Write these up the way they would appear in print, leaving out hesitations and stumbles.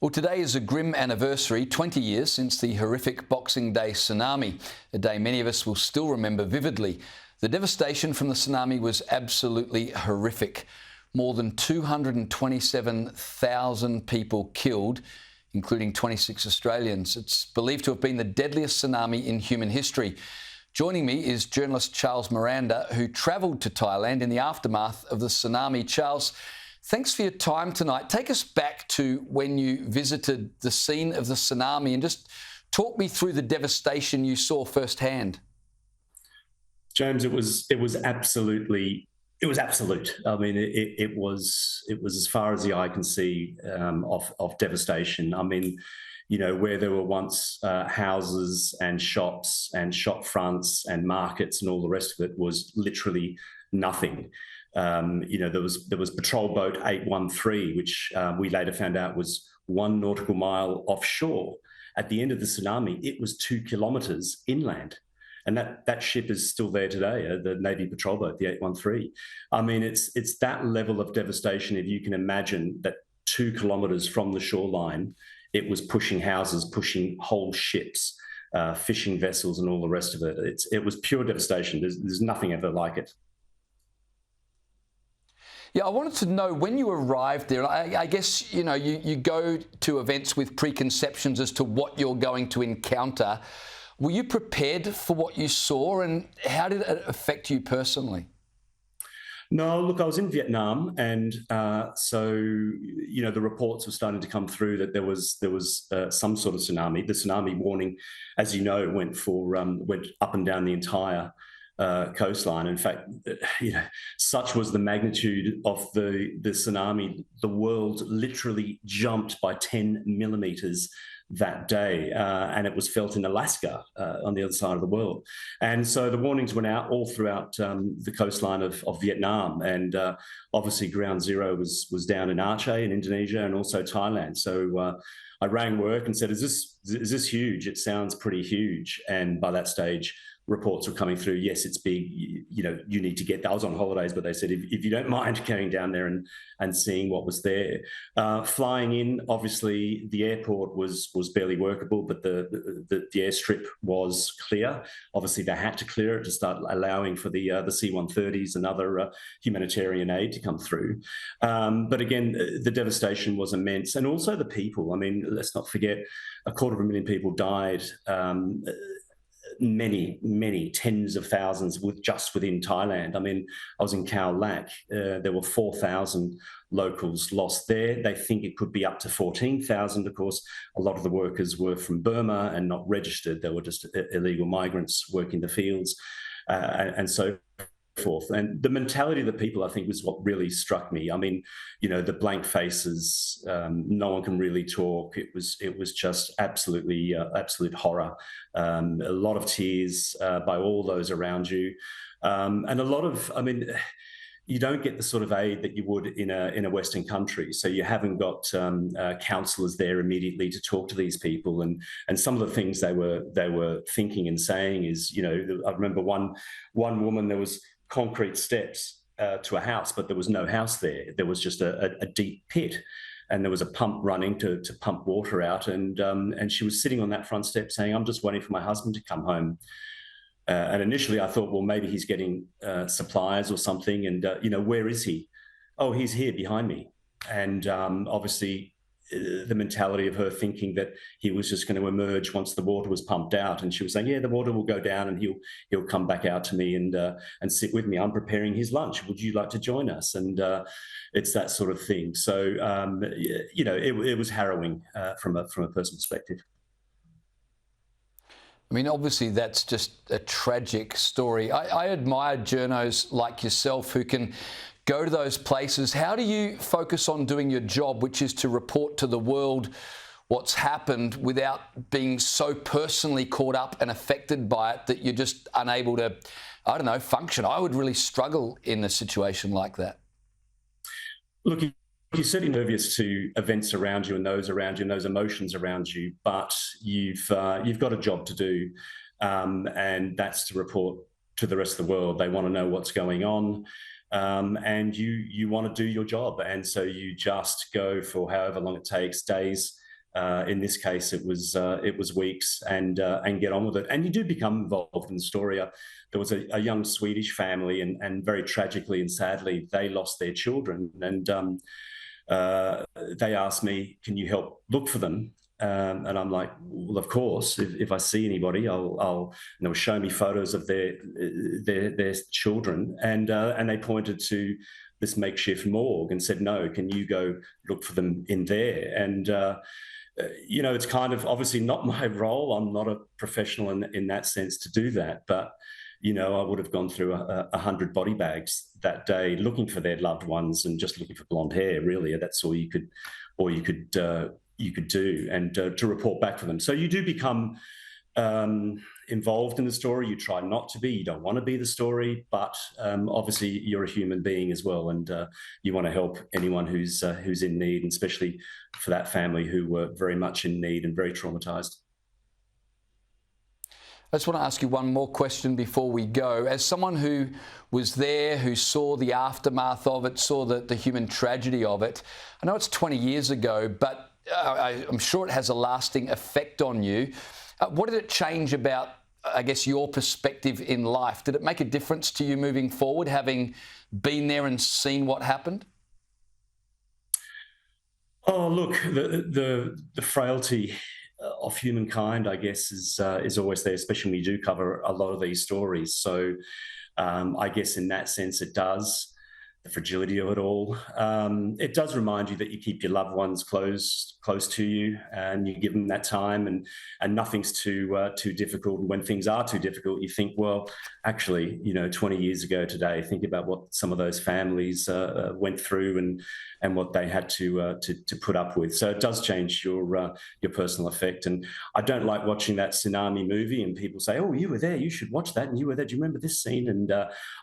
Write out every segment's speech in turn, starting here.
Well, today is a grim anniversary, 20 years since the horrific Boxing Day tsunami, a day many of us will still remember vividly. The devastation from the tsunami was absolutely horrific. More than 227,000 people killed, including 26 Australians. It's believed to have been the deadliest tsunami in human history. Joining me is journalist Charles Miranda, who travelled to Thailand in the aftermath of the tsunami. Charles, thanks for your time tonight. Take us back to when you visited the scene of the tsunami and just talk me through the devastation you saw firsthand. James, it was absolute. I mean, it was as far as the eye can see of devastation. I mean, you know, where there were once houses and shops and shop fronts and markets and all the rest of it was literally nothing. You know, there was patrol boat 813, which we later found out was 1 nautical mile offshore. At the end of the tsunami, it was 2 kilometres inland. And that ship is still there today, the Navy patrol boat, the 813. I mean, it's that level of devastation. If you can imagine that 2 kilometres from the shoreline, it was pushing houses, pushing whole ships, fishing vessels and all the rest of it. It was pure devastation. There's nothing ever like it. Yeah, I wanted to know, when you arrived there, I guess, you know, you go to events with preconceptions as to what you're going to encounter. Were you prepared for what you saw, and how did it affect you personally? No, look, I was in Vietnam, and so you know the reports were starting to come through that there was some sort of tsunami. The tsunami warning, as you know, went up and down the entire coastline. In fact, you know, such was the magnitude of the tsunami, the world literally jumped by 10 millimeters that day, and it was felt in Alaska on the other side of the world. And so the warnings went out all throughout the coastline of Vietnam, and obviously ground zero was down in Aceh in Indonesia and also Thailand. So I rang work and said, is this huge? It sounds pretty huge. And by that stage, reports were coming through. Yes, it's big. You know, you need to get there. I was on holidays, but they said, if you don't mind going down there and seeing what was there. Flying in, obviously, the airport was barely workable, but the airstrip was clear. Obviously, they had to clear it to start allowing for the C-130s and other humanitarian aid to come through. But again, the devastation was immense. And also the people. I mean, let's not forget, 250,000 people died. Many tens of thousands just within Thailand. I mean, I was in Khao Lak. There were 4,000 locals lost there. They think it could be up to 14,000. Of course, a lot of the workers were from Burma and not registered. They were just illegal migrants working the fields and so forth. And the mentality of the people, I think, was what really struck me. I mean, you know, the blank faces, no one can really talk. It was just absolute horror. A lot of tears by all those around you, and a lot of, I mean, you don't get the sort of aid that you would in a Western country. So you haven't got counsellors there immediately to talk to these people. And some of the things they were thinking and saying is, you know, I remember one woman, there was concrete steps to a house, but there was no house there. There was just a deep pit, and there was a pump running to pump water out. And she was sitting on that front step saying, "I'm just waiting for my husband to come home." And initially I thought, well, maybe he's getting supplies or something. And, you know, where is he? Oh, he's here behind me. And obviously the mentality of her thinking that he was just going to emerge once the water was pumped out. And she was saying, yeah, the water will go down and he'll come back out to me and sit with me. I'm preparing his lunch. Would you like to join us? And it's that sort of thing. So, you know, it was harrowing from a personal perspective. I mean, obviously, that's just a tragic story. I admire journos like yourself who can go to those places. How do you focus on doing your job, which is to report to the world what's happened without being so personally caught up and affected by it that you're just unable to, I don't know, function? I would really struggle in a situation like that. Look, you're certainly nervous to events around you and those emotions around you, but you've got a job to do, and that's to report to the rest of the world. They want to know what's going on. And you want to do your job. And so you just go for however long it takes, days, In this case, it was weeks, and get on with it. And you do become involved in the story. There was a young Swedish family, and very tragically and sadly, they lost their children. And they asked me, "Can you help look for them?" And I'm like, "Well, of course. If I see anybody, I'll." And they were showing me photos of their children, and they pointed to this makeshift morgue and said, "No, can you go look for them in there?" And it's kind of obviously not my role. I'm not a professional in that sense to do that, but I would have gone through 100 body bags that day looking for their loved ones and just looking for blonde hair. Really, that's all you could do, and to report back for them. So you do become involved in the story. You try not to be. You don't want to be the story, but obviously you're a human being as well, and you want to help anyone who's in need, and especially for that family who were very much in need and very traumatized. I just want to ask you one more question before we go. As someone who was there, who saw the aftermath of it, saw the human tragedy of it, I know it's 20 years ago, but I'm sure it has a lasting effect on you. What did it change about, I guess, your perspective in life? Did it make a difference to you moving forward, having been there and seen what happened? Oh, look, the frailty of humankind, I guess, is always there, especially when we do cover a lot of these stories. So I guess in that sense it does. The fragility of it all. It does remind you that you keep your loved ones close to you, and you give them that time, and nothing's too difficult. And when things are too difficult, you think, well, actually, 20 years ago today, think about what some of those families went through and what they had to put up with. So it does change your personal effect. And I don't like watching that tsunami movie, and people say, "Oh, you were there. You should watch that." And you were there. Do you remember this scene? And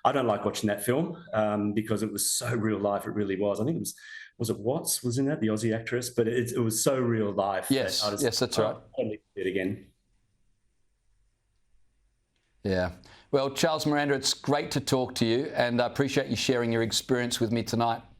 I don't like watching that film because it was so real life. It really was. I think it was it Watts was in that, the Aussie actress, but it was so real life. Yes, yes, that's right. I need to see it again. Yeah. Well, Charles Miranda, it's great to talk to you, and I appreciate you sharing your experience with me tonight.